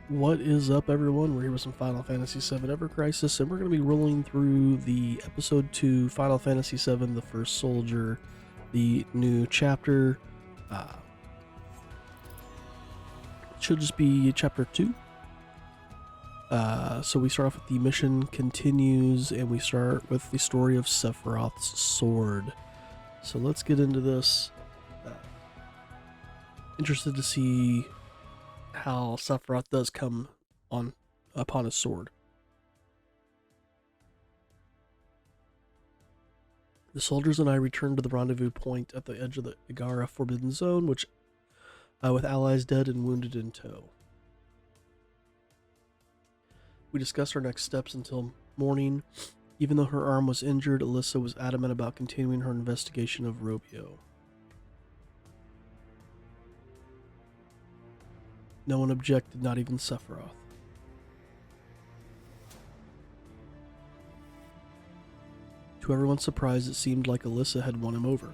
What is up, everyone? We're here with some Final Fantasy VII Ever Crisis, and we're going to be rolling through the Episode 2 Final Fantasy VII The First Soldier, the new chapter. It should just be Chapter 2. So we start off with the mission continues, and we start with the story of Sephiroth's sword. So let's get into this. Interested to see how Sephiroth does come on upon his sword. The soldiers and I returned to the rendezvous point at the edge of the Igara Forbidden Zone, with allies dead and wounded in tow. We discussed our next steps until morning. Even though her arm was injured, Alyssa was adamant about continuing her investigation of Robio. No one objected, not even Sephiroth. To everyone's surprise, it seemed like Alyssa had won him over.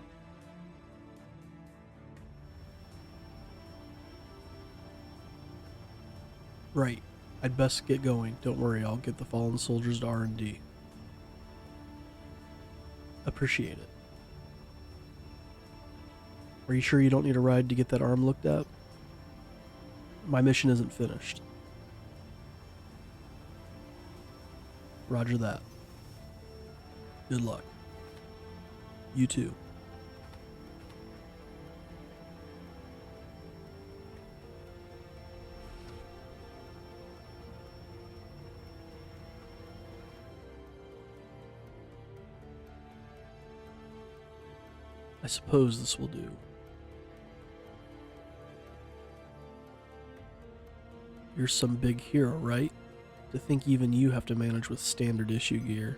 Right. I'd best get going. Don't worry, I'll get the fallen soldiers to R&D. Appreciate it. Are you sure you don't need a ride to get that arm looked at? My mission isn't finished. Roger that. Good luck. You too. I suppose this will do. You're some big hero, right? To think even you have to manage with standard issue gear.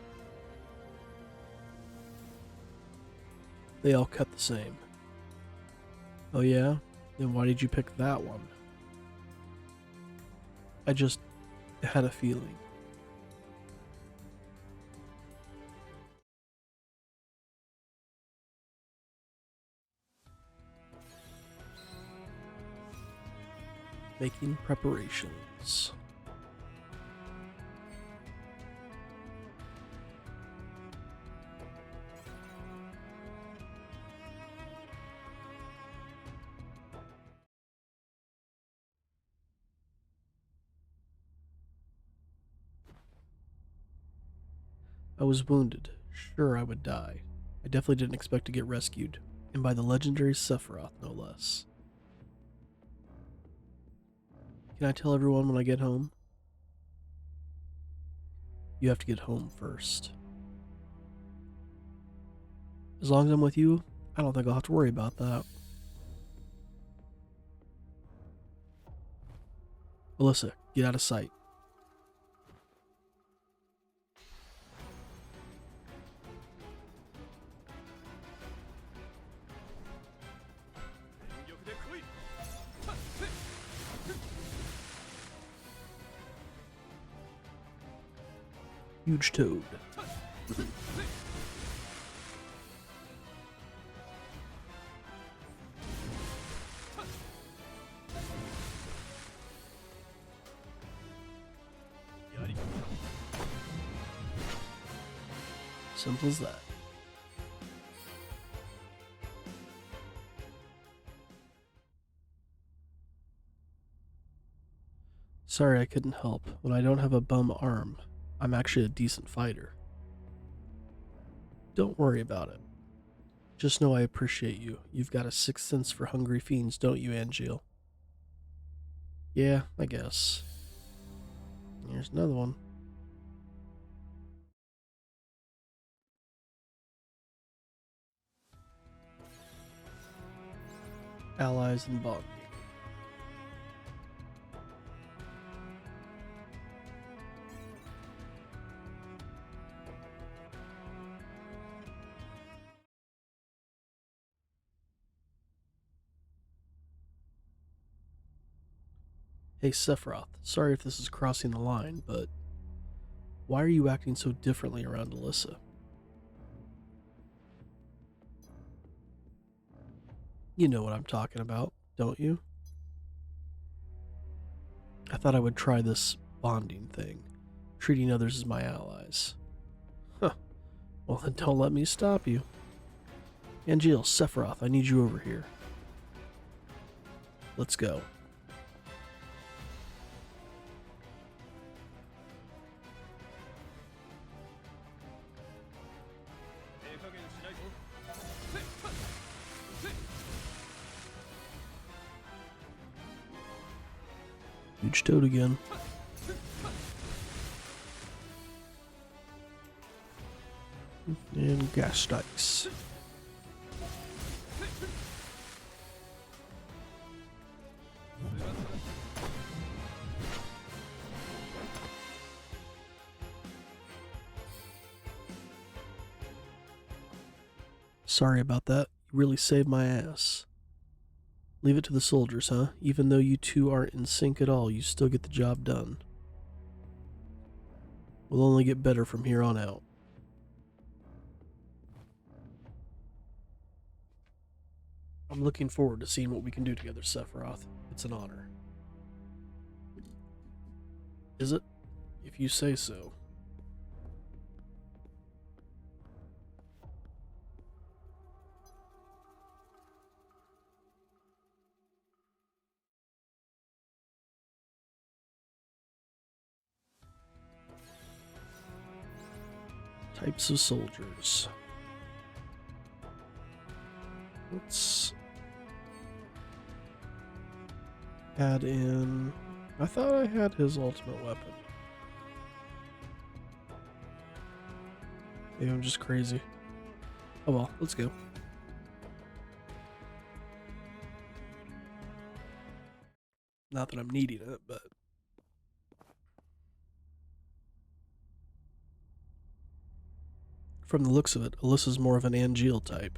They all cut the same. Oh yeah? Then why did you pick that one? I just had a feeling. Making preparations. I was wounded. Sure, I would die. I definitely didn't expect to get rescued, and by the legendary Sephiroth, no less. Can I tell everyone when I get home? You have to get home first. As long as I'm with you, I don't think I'll have to worry about that. Alyssa, get out of sight. Huge toad. Simple as that. Sorry I couldn't help. When I don't have a bum arm, I'm actually a decent fighter. Don't worry about it. Just know I appreciate you. You've got a sixth sense for hungry fiends, don't you, Angeal? Yeah, I guess. Here's another one. Allies and bonding. Hey Sephiroth, sorry if this is crossing the line, but why are you acting so differently around Alyssa? You know what I'm talking about, don't you? I thought I would try this bonding thing, treating others as my allies. Huh. Well, then don't let me stop you. Angeal, Sephiroth, I need you over here. Let's go. Huge toad again. And gas strikes. Sorry about that. You really saved my ass. Leave it to the soldiers, huh? Even though you two aren't in sync at all, you still get the job done. We'll only get better from here on out. I'm looking forward to seeing what we can do together, Sephiroth. It's an honor. Is it? If you say so. Types of soldiers. Let's add in... I thought I had his ultimate weapon. Maybe I'm just crazy. Oh well, let's go. Not that I'm needing it, but... From the looks of it, Alyssa's more of an Angeal type.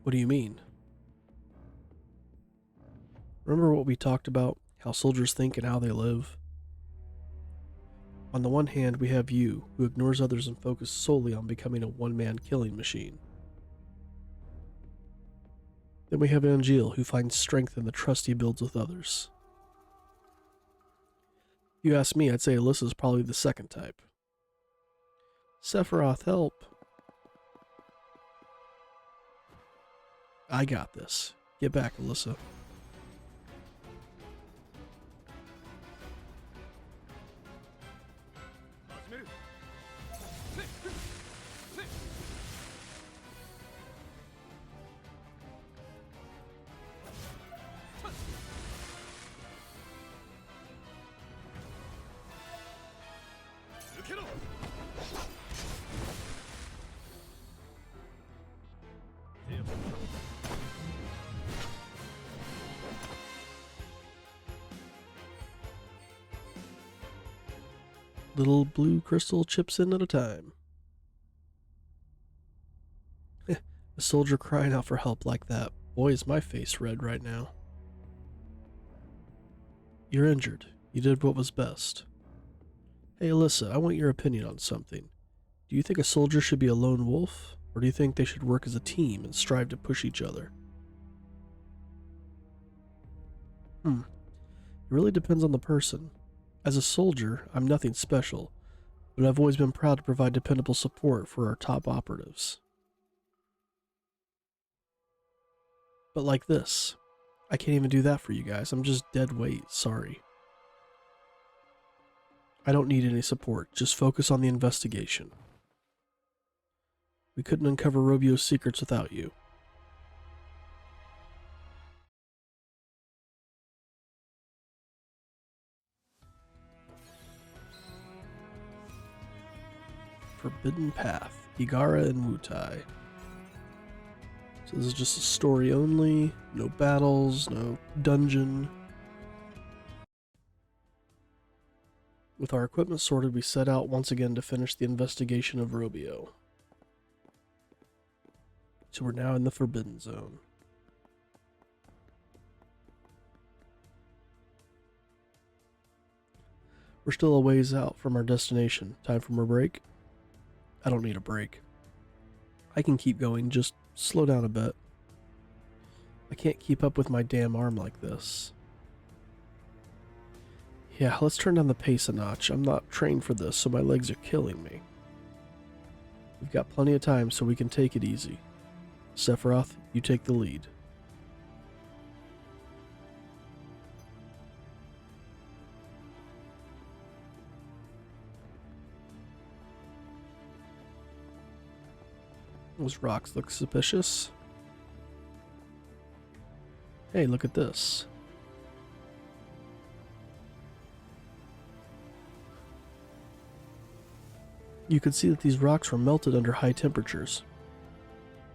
What do you mean? Remember what we talked about? How soldiers think and how they live? On the one hand, we have you, who ignores others and focuses solely on becoming a one-man killing machine. Then we have Angeal, who finds strength in the trust he builds with others. If you ask me, I'd say Alyssa's probably the second type. Sephiroth, help! I got this. Get back, Alyssa. Little blue crystal chips in at a time. A soldier crying out for help like that. Boy, is my face red right now. You're injured. You did what was best. Hey, Alyssa, I want your opinion on something. Do you think a soldier should be a lone wolf, or do you think they should work as a team and strive to push each other? It really depends on the person. As a soldier, I'm nothing special, but I've always been proud to provide dependable support for our top operatives. But like this, I can't even do that for you guys. I'm just dead weight, sorry. I don't need any support, just focus on the investigation. We couldn't uncover Robio's secrets without you. Forbidden Path, Igara and Wutai. So this is just a story only, no battles, no dungeon. With our equipment sorted, we set out once again to finish the investigation of Robio. So we're now in the Forbidden Zone. We're still a ways out from our destination. Time for more break? I don't need a break. I can keep going, just slow down a bit. I can't keep up with my damn arm like this. Yeah, let's turn down the pace a notch. I'm not trained for this, so my legs are killing me. We've got plenty of time, so we can take it easy. Sephiroth, you take the lead. Those rocks look suspicious. Hey, look at this. You can see that these rocks were melted under high temperatures.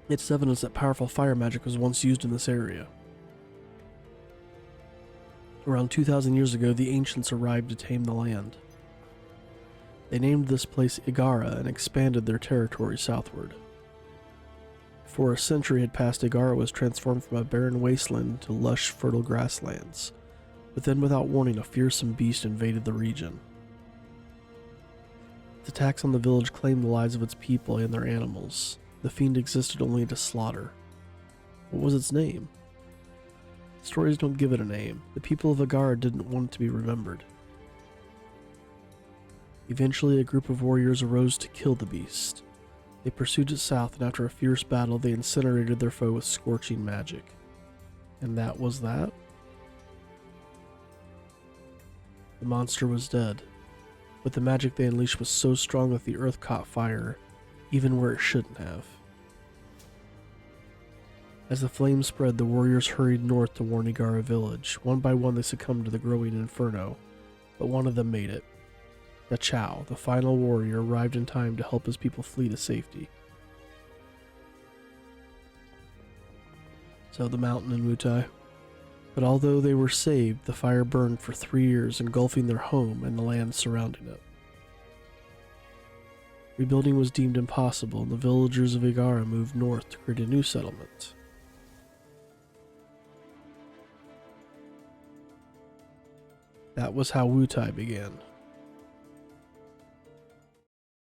It's evidence that powerful fire magic was once used in this area. Around 2,000 years ago, the ancients arrived to tame the land. They named this place Igara and expanded their territory southward. Before a century had passed, Igara was transformed from a barren wasteland to lush, fertile grasslands. But then, without warning, a fearsome beast invaded the region. Its attacks on the village claimed the lives of its people and their animals. The fiend existed only to slaughter. What was its name? Stories don't give it a name. The people of Igara didn't want it to be remembered. Eventually, a group of warriors arose to kill the beast. They pursued it south, and after a fierce battle, they incinerated their foe with scorching magic. And that was that? The monster was dead, but the magic they unleashed was so strong that the earth caught fire, even where it shouldn't have. As the flames spread, the warriors hurried north to warn Igara village. One by one, they succumbed to the growing inferno, but one of them made it. The Chow, the final warrior, arrived in time to help his people flee to safety. So the mountain in Wutai. But although they were saved, the fire burned for 3 years, engulfing their home and the land surrounding it. Rebuilding was deemed impossible, and the villagers of Igara moved north to create a new settlement. That was how Wutai began.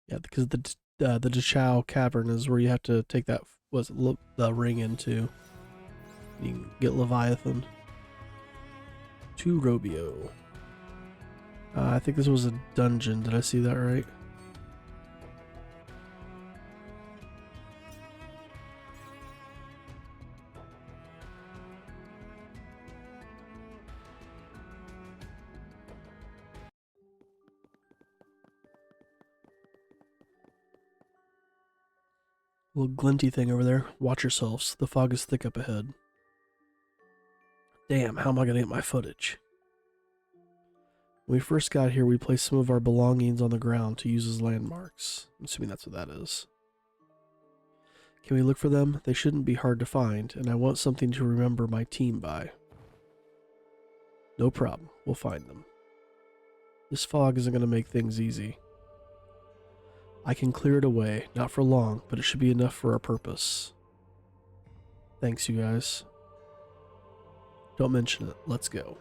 Yeah, because the Dachau cavern is where you have to take that the ring into. You can get Leviathan. To Robio. I think this was a dungeon. Did I see that right? Little glinty thing over there. Watch yourselves. The fog is thick up ahead. Damn, how am I going to get my footage? When we first got here, we placed some of our belongings on the ground to use as landmarks. I'm assuming that's what that is. Can we look for them? They shouldn't be hard to find, and I want something to remember my team by. No problem. We'll find them. This fog isn't going to make things easy. I can clear it away, not for long, but it should be enough for our purpose. Thanks, you guys. Don't mention it. Let's go.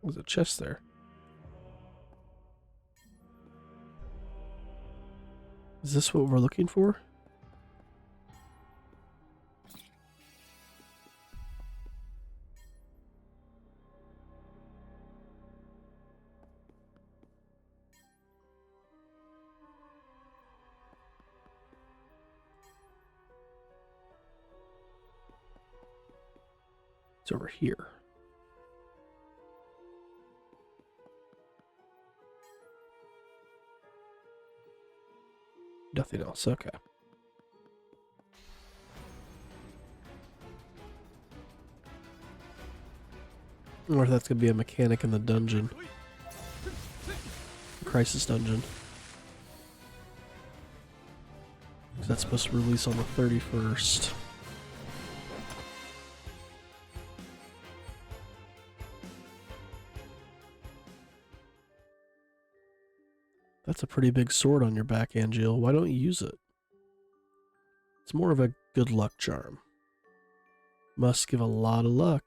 There's a chest there. Is this what we're looking for? It's over here. Nothing else, okay. Or if that's going to be a mechanic in the dungeon. Crisis dungeon. That's supposed to release on the 31st. That's a pretty big sword on your back, Angeal. Why don't you use it? It's more of a Good luck charm. Must give a lot of luck.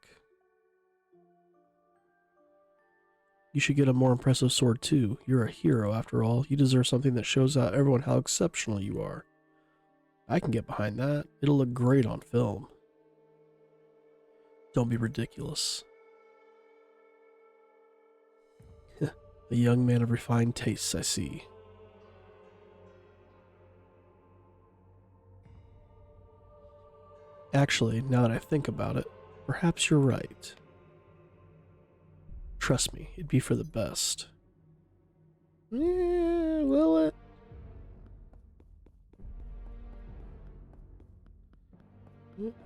You should get a more impressive sword too. You're a hero after all. You deserve something that shows out everyone how exceptional you are. I can get behind that. It'll look great on film. Don't be ridiculous. A young man of refined tastes, I see. Actually, now that I think about it, perhaps you're right. Trust me, it'd be for the best. Will it?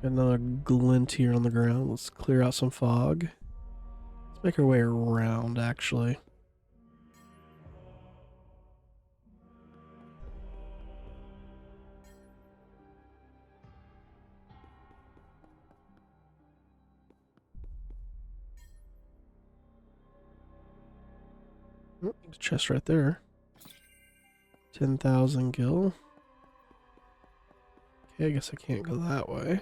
Another glint here on the ground. Let's clear out some fog. Let's make our way around, actually. Oh, there's a chest right there. 10,000 gil. Okay, I guess I can't go that way.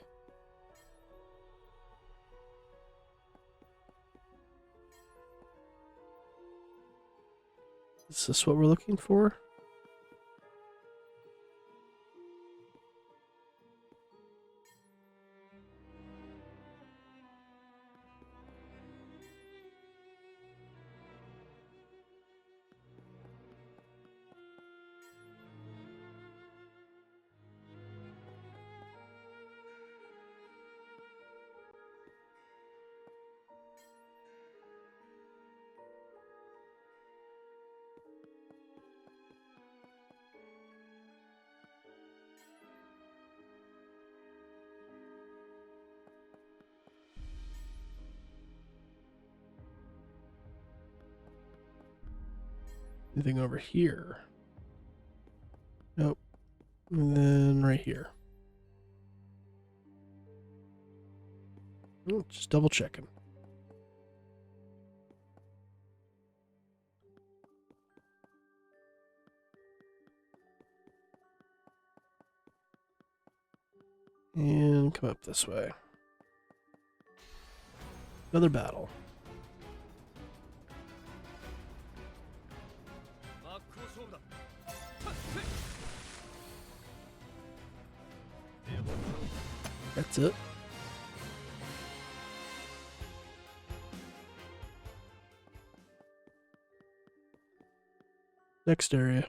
Is this what we're looking for? Anything over here? Nope. And then right here. Just double checking. And come up this way. Another battle. That's it. Next area.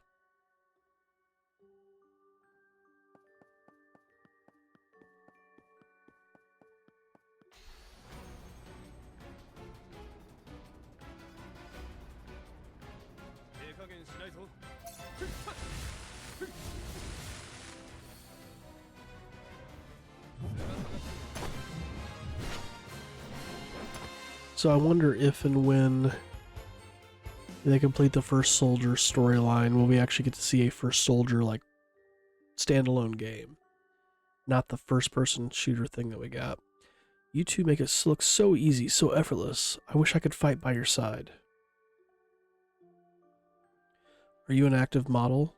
So I wonder if and when they complete the First Soldier storyline, will we actually get to see a First Soldier like standalone game, not the first-person shooter thing that we got. You two make it look so easy, so effortless. I wish I could fight by your side. Are you an active model?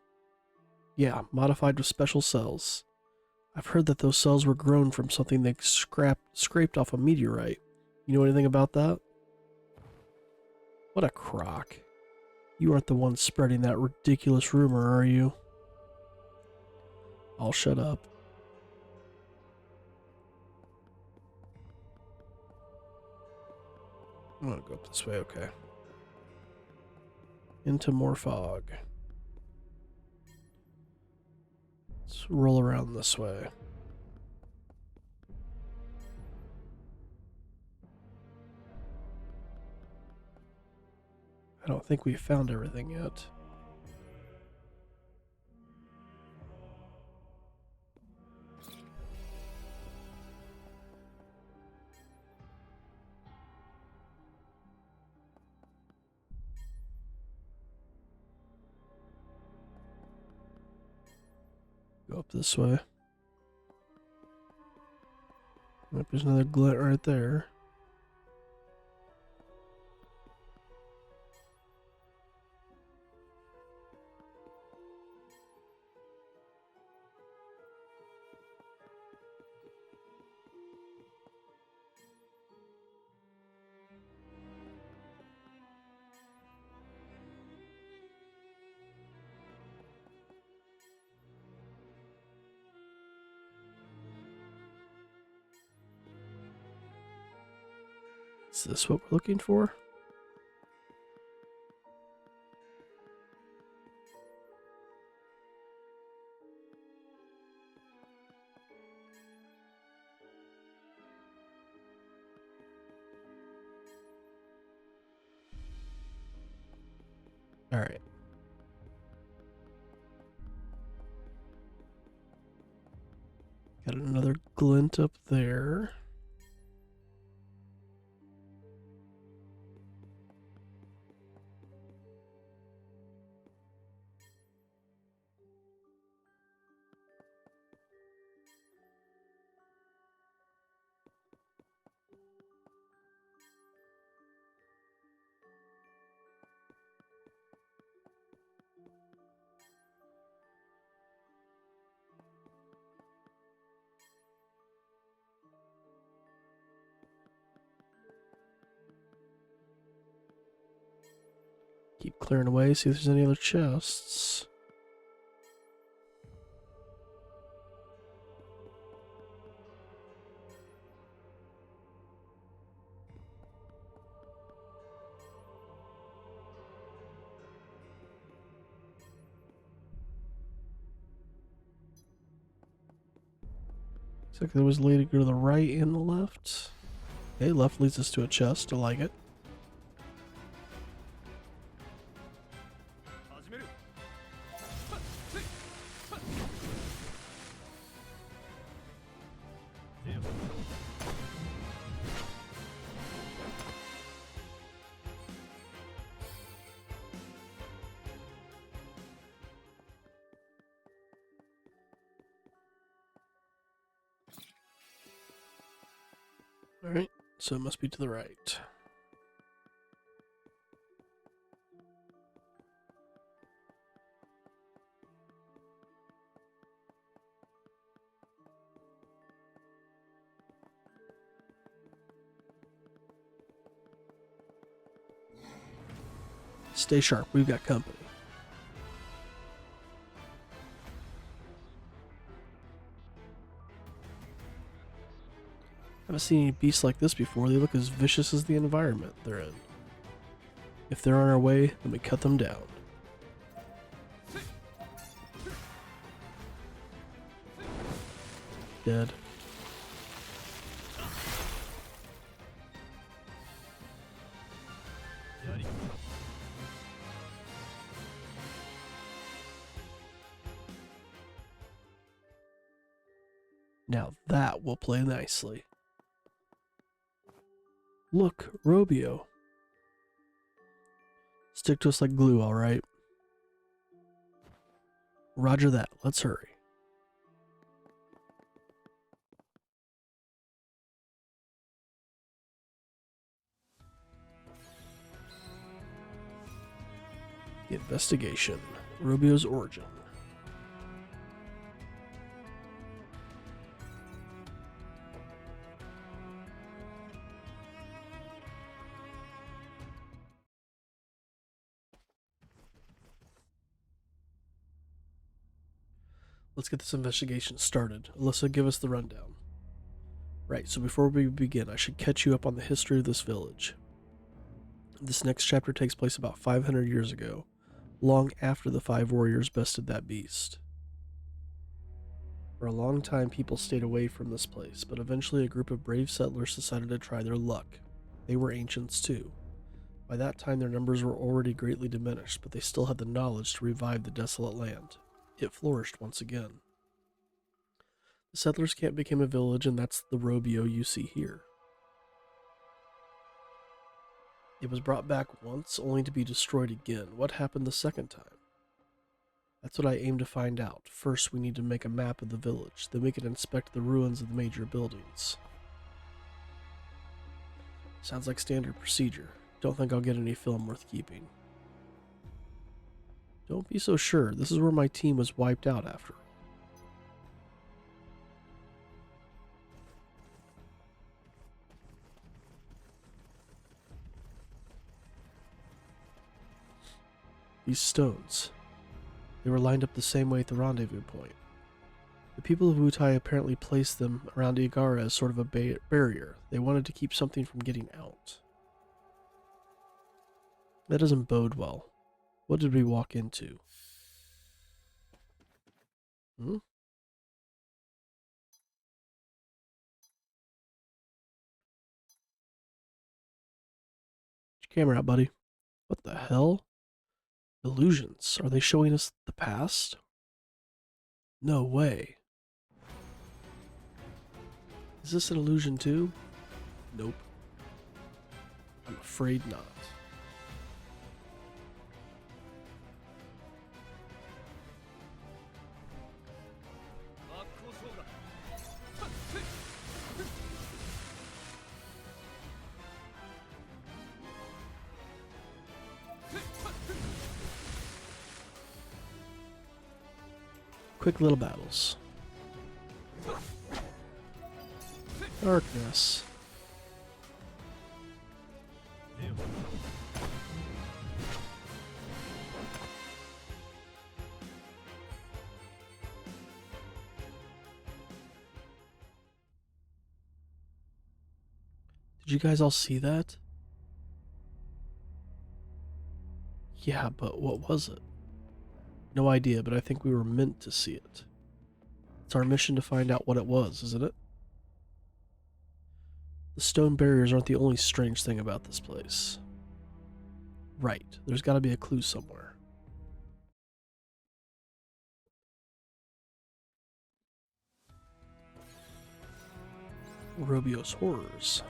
Yeah, modified with special cells. I've heard that those cells were grown from something they scraped off a meteorite. You know anything about that? What a crock. You aren't the one spreading that ridiculous rumor, are you? I'll shut up. I'm gonna go up this way, okay. Into more fog. Let's roll around this way. I don't think we've found everything yet. Go up this way. Yep, there's another glint right there. Is this what we're looking for? All right. Got another glint up there. Keep clearing away, see if there's any other chests. Looks like there was a way to go to the right and the left. Okay, left leads us to a chest. I like it. Alright, so it must be to the right. Stay sharp, we've got company. I haven't seen any beasts like this before. They look as vicious as the environment they're in. If they're on our way, then we cut them down. Dead. Now that will play nicely. Look, Robio. Stick to us like glue, alright? Roger that. Let's hurry. The investigation. Robio's origin. Let's get this investigation started. Alyssa, give us the rundown. Right, so before we begin, I should catch you up on the history of this village. This next chapter takes place about 500 years ago, long after the 5 warriors bested that beast. For a long time, people stayed away from this place, but eventually a group of brave settlers decided to try their luck. They were ancients too. By that time, their numbers were already greatly diminished, but they still had the knowledge to revive the desolate land. It flourished once again. The settlers' camp became a village, and that's the Robio you see here. It was brought back once, only to be destroyed again. What happened the second time? That's what I aim to find out. First, we need to make a map of the village. Then we can inspect the ruins of the major buildings. Sounds like standard procedure. Don't think I'll get any film worth keeping. Don't be so sure. This is where my team was wiped out after. These stones. They were lined up the same way at the rendezvous point. The The people of Wutai apparently placed them around Igara as sort of a barrier. They wanted to keep something from getting out. That doesn't bode well. What did we walk into? Hmm? Get your camera out, buddy. What the hell? Illusions. Are they showing us the past? No way. Is this an illusion too? Nope. I'm afraid not. Quick little battles. Darkness. Did you guys all see that? Yeah, but what was it? No idea, but I think we were meant to see it. It's our mission to find out what it was, isn't it? The stone barriers aren't the only strange thing about this place. Right, there's gotta be a clue somewhere. Robio's horrors.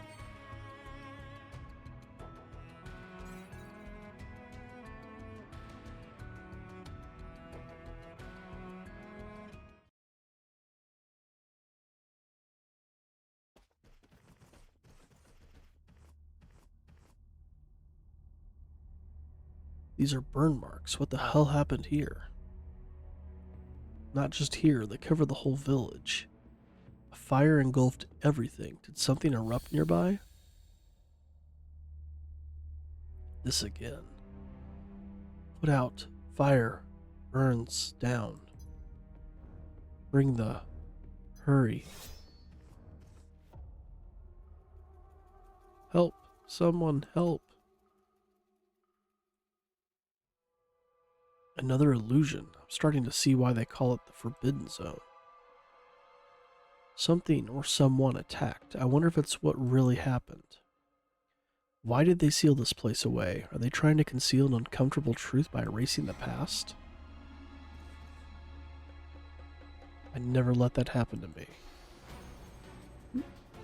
These are burn marks. What the hell happened here? Not just here, they cover the whole village. A fire engulfed everything. Did something erupt nearby? This again. Put out. Fire. Burns down. Bring the... Hurry. Help. Someone help. Another illusion. I'm starting to see why they call it the Forbidden Zone. Something or someone attacked. I wonder if it's what really happened. Why did they seal this place away? Are they trying to conceal an uncomfortable truth by erasing the past? I never let that happen to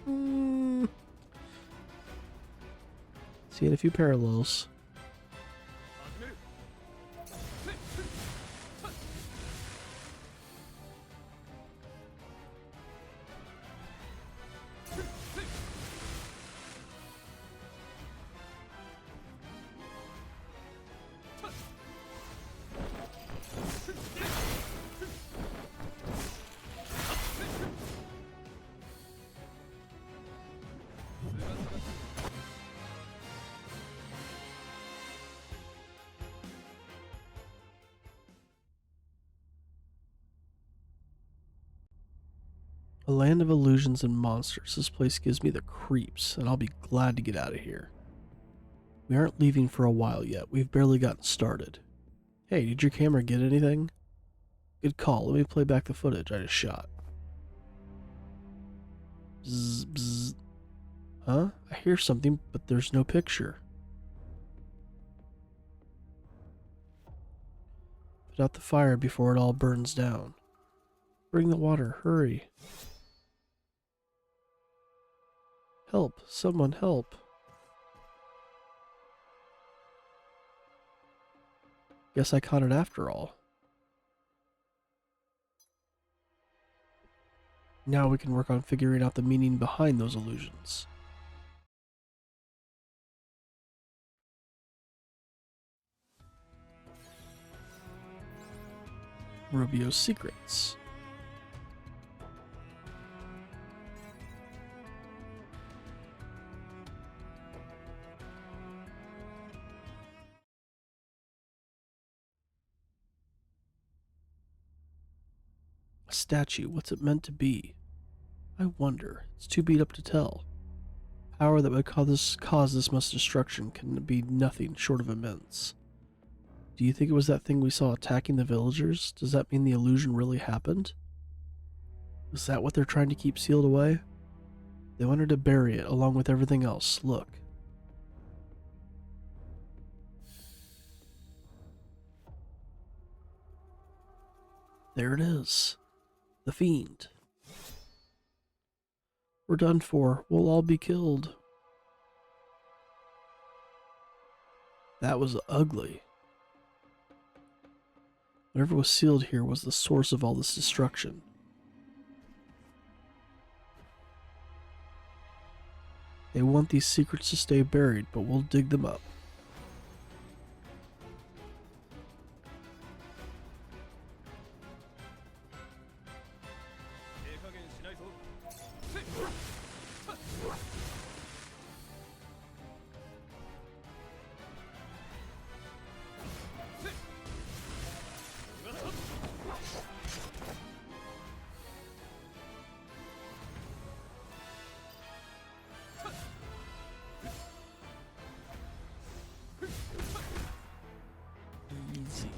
me. Seeing a few parallels. A land of illusions and monsters. This place gives me the creeps, and I'll be glad to get out of here. We aren't leaving for a while yet. We've barely gotten started. Hey, did your camera get anything? Good call. Let me play back the footage I just shot. Bzz, bzz. Huh? I hear something, but there's no picture. Put out the fire before it all burns down. Bring the water. Hurry. Help. Someone help. Guess I caught it after all. Now we can work on figuring out the meaning behind those illusions. Rubio's secrets. A statue, what's it meant to be? I wonder. It's too beat up to tell. Power that would cause this much destruction can be nothing short of immense. Do you think it was that thing we saw attacking the villagers? Does that mean the illusion really happened? Is that what they're trying to keep sealed away? They wanted to bury it along with everything else. Look. There it is. The fiend. We're done for. We'll all be killed. That was ugly. Whatever was sealed here was the source of all this destruction. They want these secrets to stay buried, but we'll dig them up. Easy.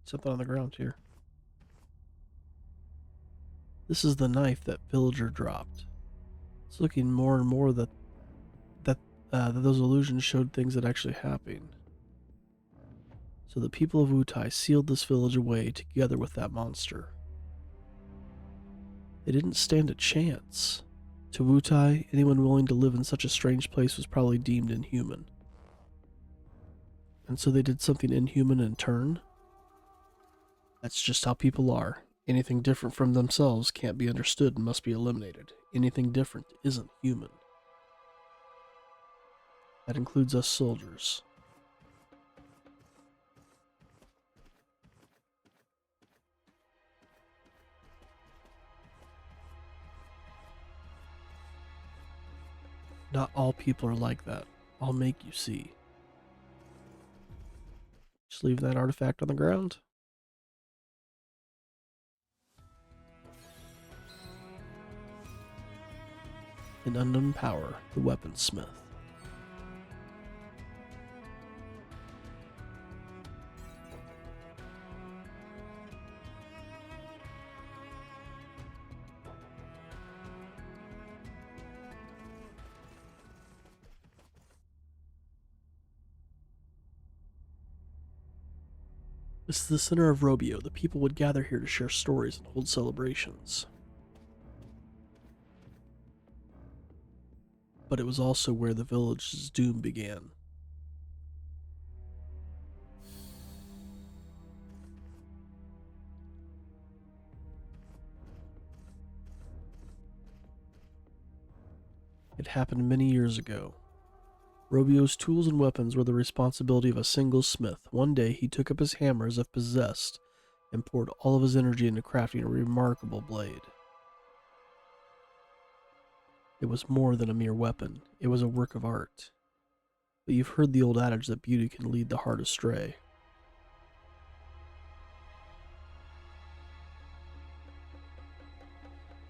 Something on the ground here. This is the knife that villager dropped. It's looking more and more that those illusions showed things that actually happened. So the people of Wutai sealed this village away together with that monster. They didn't stand a chance. To Wutai, anyone willing to live in such a strange place was probably deemed inhuman. And so they did something inhuman in turn? That's just how people are. Anything different from themselves can't be understood and must be eliminated. Anything different isn't human. That includes us soldiers. Not all people are like that. I'll make you see. Just leave that artifact on the ground. An unknown power, the weaponsmith. This is the center of Robio. The people would gather here to share stories and hold celebrations. But it was also where the village's doom began. It happened many years ago. Robio's tools and weapons were the responsibility of a single smith. One day he took up his hammer as if possessed and poured all of his energy into crafting a remarkable blade. It was more than a mere weapon. It was a work of art. But you've heard the old adage that beauty can lead the heart astray.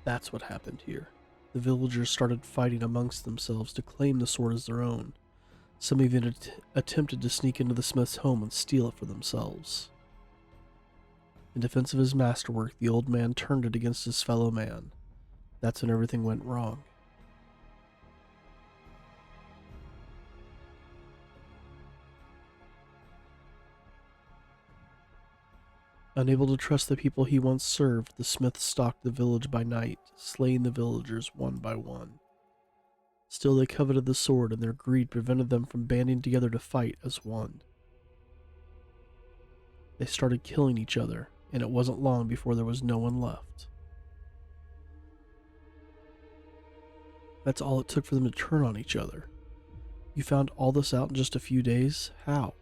That's what happened here. The villagers started fighting amongst themselves to claim the sword as their own. Some even attempted to sneak into the smith's home and steal it for themselves. In defense of his masterwork, the old man turned it against his fellow man. That's when everything went wrong. Unable to trust the people he once served, the smith stalked the village by night, slaying the villagers one by one. Still they coveted the sword, and their greed prevented them from banding together to fight as one. They started killing each other, and it wasn't long before there was no one left. That's all it took for them to turn on each other. You found all this out in just a few days? How?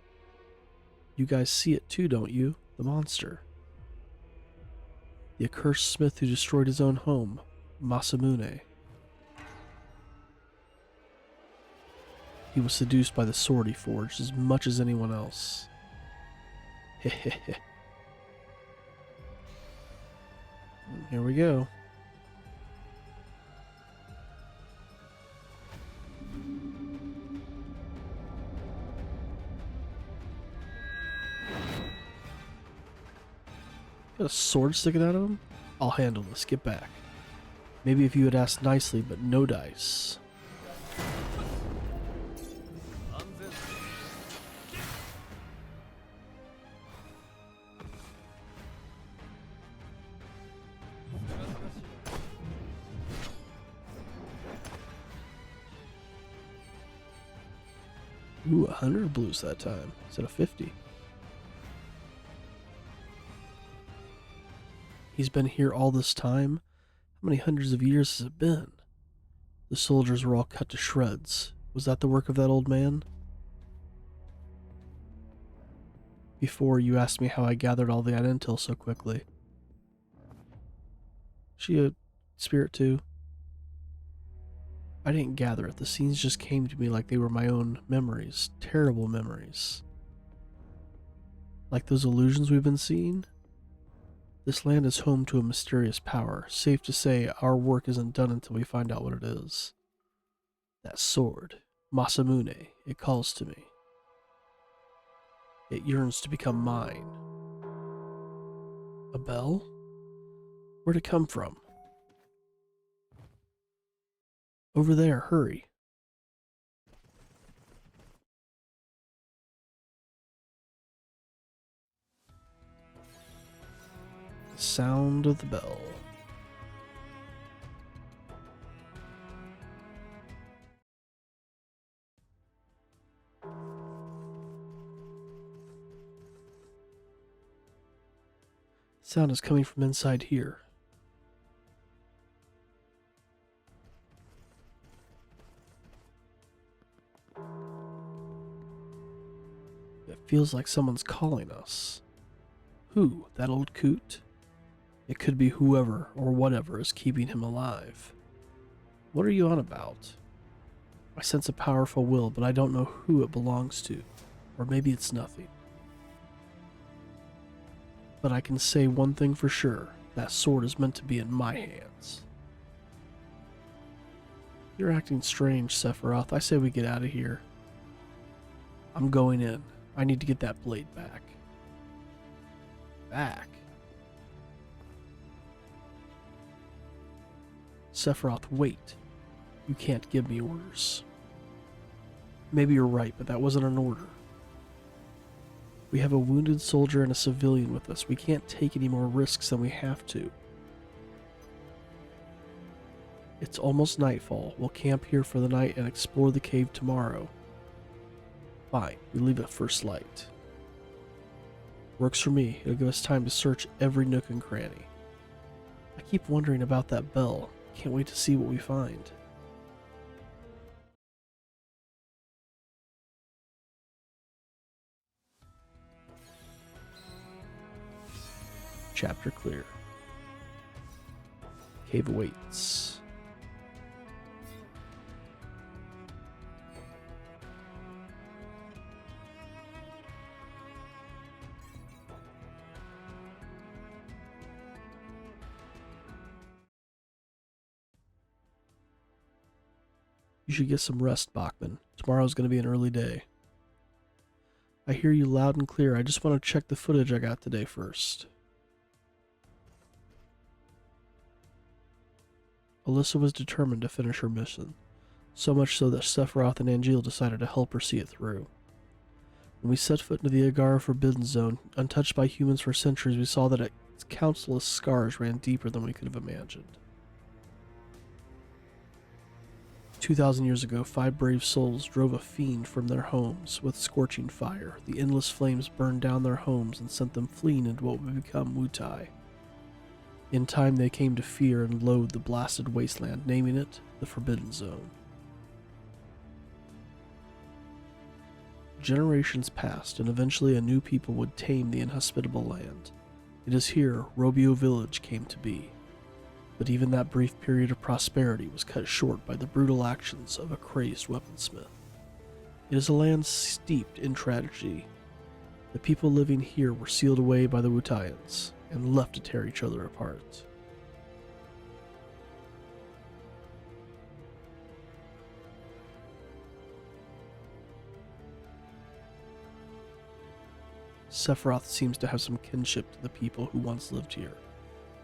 You guys see it too, don't you? The monster. The accursed smith who destroyed his own home. Masamune. He was seduced by the sword he forged as much as anyone else. Hehehe. Here we go. Got a sword sticking out of him? I'll handle this. Get back. Maybe if you had asked nicely, but no dice. Ooh, 100 blues that time instead of 50. He's been here all this time? How many hundreds of years has it been? The soldiers were all cut to shreds. Was that the work of that old man? Before, you asked me how I gathered all that intel so quickly. She a spirit too? I didn't gather it. The scenes just came to me like they were my own memories. Terrible memories. Like those illusions we've been seeing? This land is home to a mysterious power. Safe to say, our work isn't done until we find out what it is. That sword, Masamune, it calls to me. It yearns to become mine. A bell? Where'd it come from? Over there, hurry. The sound of the bell. Sound is coming from inside here. It feels like someone's calling us. Who? That old coot? It could be whoever or whatever is keeping him alive. What are you on about? I sense a powerful will, but I don't know who it belongs to. Or maybe it's nothing. But I can say one thing for sure. That sword is meant to be in my hands. You're acting strange, Sephiroth. I say we get out of here. I'm going in. I need to get that blade back. Back? Sephiroth, wait. You can't give me orders. Maybe you're right, but that wasn't an order. We have a wounded soldier and a civilian with us. We can't take any more risks than we have to. It's almost nightfall. We'll camp here for the night and explore the cave tomorrow. Fine, we leave at first light. Works for me. It'll give us time to search every nook and cranny. I keep wondering about that bell. Can't wait to see what we find. Chapter clear. Cave awaits. You should get some rest, Bachman. Tomorrow's going to be an early day. I hear you loud and clear. I just want to check the footage I got today first. Alyssa was determined to finish her mission, so much so that Sephiroth and Angeal decided to help her see it through. When we set foot into the Agara Forbidden Zone, untouched by humans for centuries, we saw that its countless scars ran deeper than we could have imagined. 2,000 years ago, 5 brave souls drove a fiend from their homes with scorching fire. The endless flames burned down their homes and sent them fleeing into what would become Wutai. In time, they came to fear and loathe the blasted wasteland, naming it the Forbidden Zone. Generations passed, and eventually a new people would tame the inhospitable land. It is here Robio Village came to be. But even that brief period of prosperity was cut short by the brutal actions of a crazed weaponsmith. It is a land steeped in tragedy. The people living here were sealed away by the Wutayans and left to tear each other apart. Sephiroth seems to have some kinship to the people who once lived here.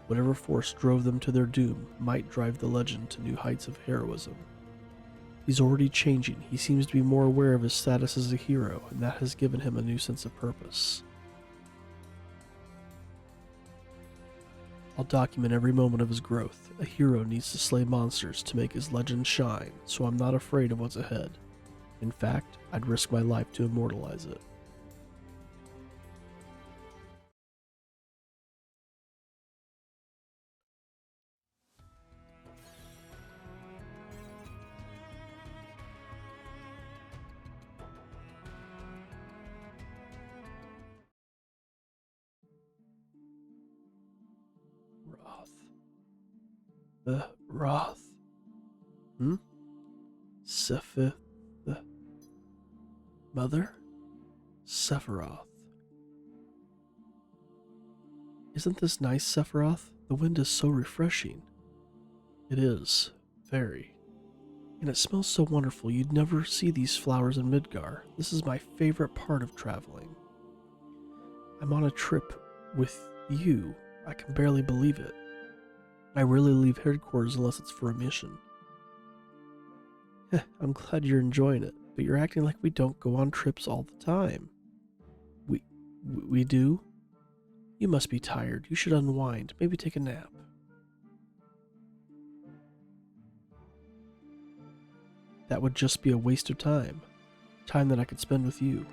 Whatever force drove them to their doom might drive the legend to new heights of heroism. He's already changing. He seems to be more aware of his status as a hero, and that has given him a new sense of purpose. I'll document every moment of his growth. A hero needs to slay monsters to make his legend shine, so I'm not afraid of what's ahead. In fact, I'd risk my life to immortalize it. Roth. The Mother? Sephiroth. Isn't this nice, Sephiroth? The wind is so refreshing. It is. Very. And it smells so wonderful. You'd never see these flowers in Midgar. This is my favorite part of traveling. I'm on a trip with you. I can barely believe it. I rarely leave headquarters unless it's for a mission. I'm glad you're enjoying it, but you're acting like we don't go on trips all the time. We do? You must be tired. You should unwind. Maybe take a nap. That would just be a waste of time. Time that I could spend with you.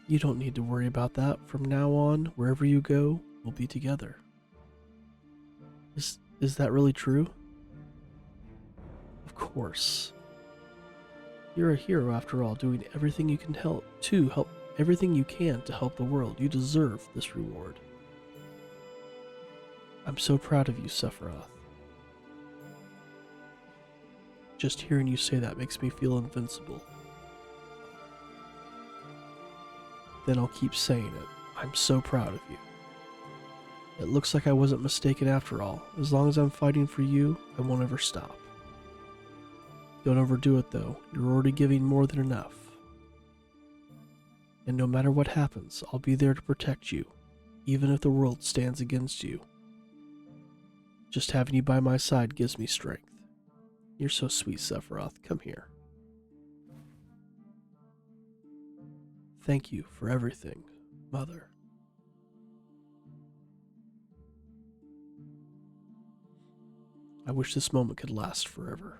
You don't need to worry about that. From now on, wherever you go, we'll be together. Is that really true? Of course. You're a hero after all, doing everything you can help everything you can to help the world. You deserve this reward. I'm so proud of you, Sephiroth. Just hearing you say that makes me feel invincible. Then I'll keep saying it. I'm so proud of you. It looks like I wasn't mistaken after all. As long as I'm fighting for you, I won't ever stop. Don't overdo it though. You're already giving more than enough. And no matter what happens, I'll be there to protect you, even if the world stands against you. Just having you by my side gives me strength. You're so sweet, Sephiroth. Come here. Thank you for everything, Mother. I wish this moment could last forever.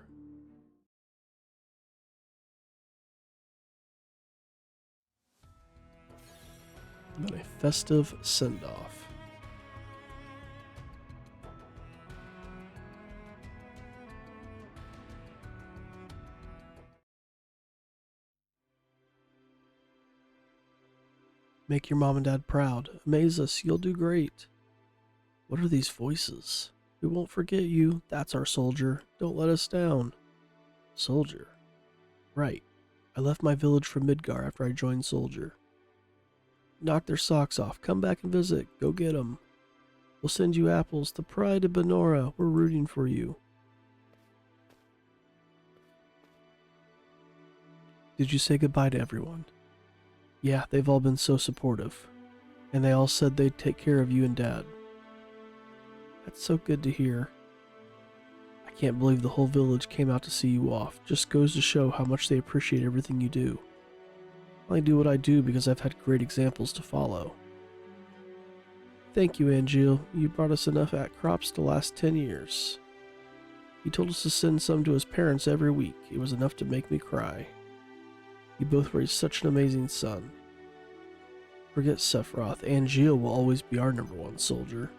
And then a festive send-off. Make your mom and dad proud. Amaze us. You'll do great. What are these voices? We won't forget you. That's our soldier. Don't let us down. Soldier. Right. I left my village for Midgar after I joined Soldier. Knock their socks off. Come back and visit. Go get 'em. We'll send you apples. The pride of Benora. We're rooting for you. Did you say goodbye to everyone? Yeah, they've all been so supportive. And they all said they'd take care of you and Dad. That's so good to hear. I can't believe the whole village came out to see you off. Just goes to show how much they appreciate everything you do. I only do what I do because I've had great examples to follow. Thank you, Angel. You brought us enough crops to last 10 years. He told us to send some to his parents every week. It was enough to make me cry. You both raised such an amazing son. Forget Sephiroth. Angel will always be our #1 soldier.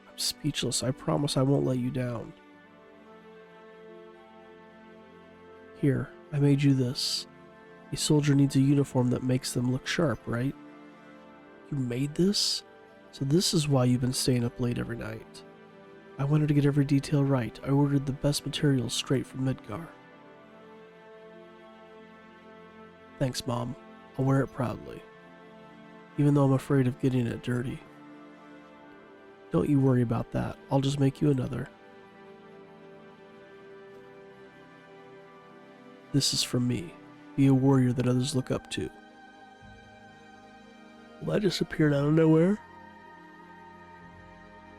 I'm speechless. I promise I won't let you down. Here, I made you this. A soldier needs a uniform that makes them look sharp, right? You made this? So this is why you've been staying up late every night. I wanted to get every detail right. I ordered the best materials straight from Midgar. Thanks, Mom. I'll wear it proudly. Even though I'm afraid of getting it dirty. Don't you worry about that. I'll just make you another. This is from me. Be a warrior that others look up to. Well, that just appeared out of nowhere.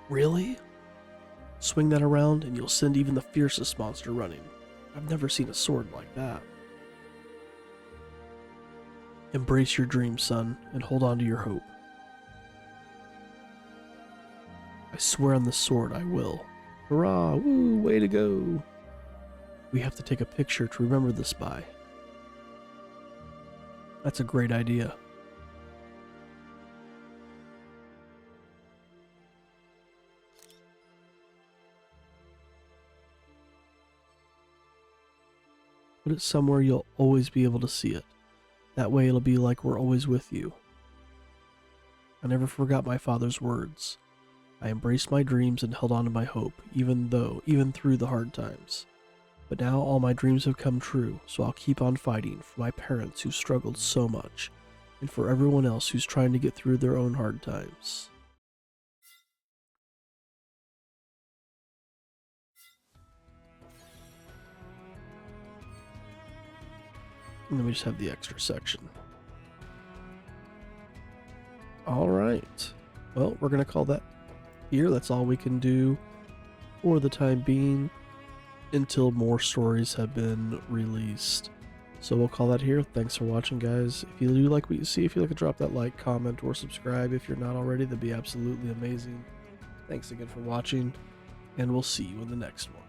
Really? Swing that around and you'll send even the fiercest monster running. I've never seen a sword like that. Embrace your dreams, son, and hold on to your hope. I swear on this sword I will. Hurrah! Woo! Way to go! We have to take a picture to remember this by. That's a great idea. Put it somewhere you'll always be able to see it. That way it'll be like we're always with you. I never forgot my father's words. I embraced my dreams and held on to my hope, even through the hard times. But now all my dreams have come true, so I'll keep on fighting for my parents who struggled so much, and for everyone else who's trying to get through their own hard times. And then we just have the extra section. Alright. Well, we're going to call that here. That's all we can do for the time being until more stories have been released. So we'll call that here. Thanks for watching, guys. If you do like what you see, if you like, drop that like, comment, or subscribe if you're not already. That'd be absolutely amazing. Thanks again for watching, and we'll see you in the next one.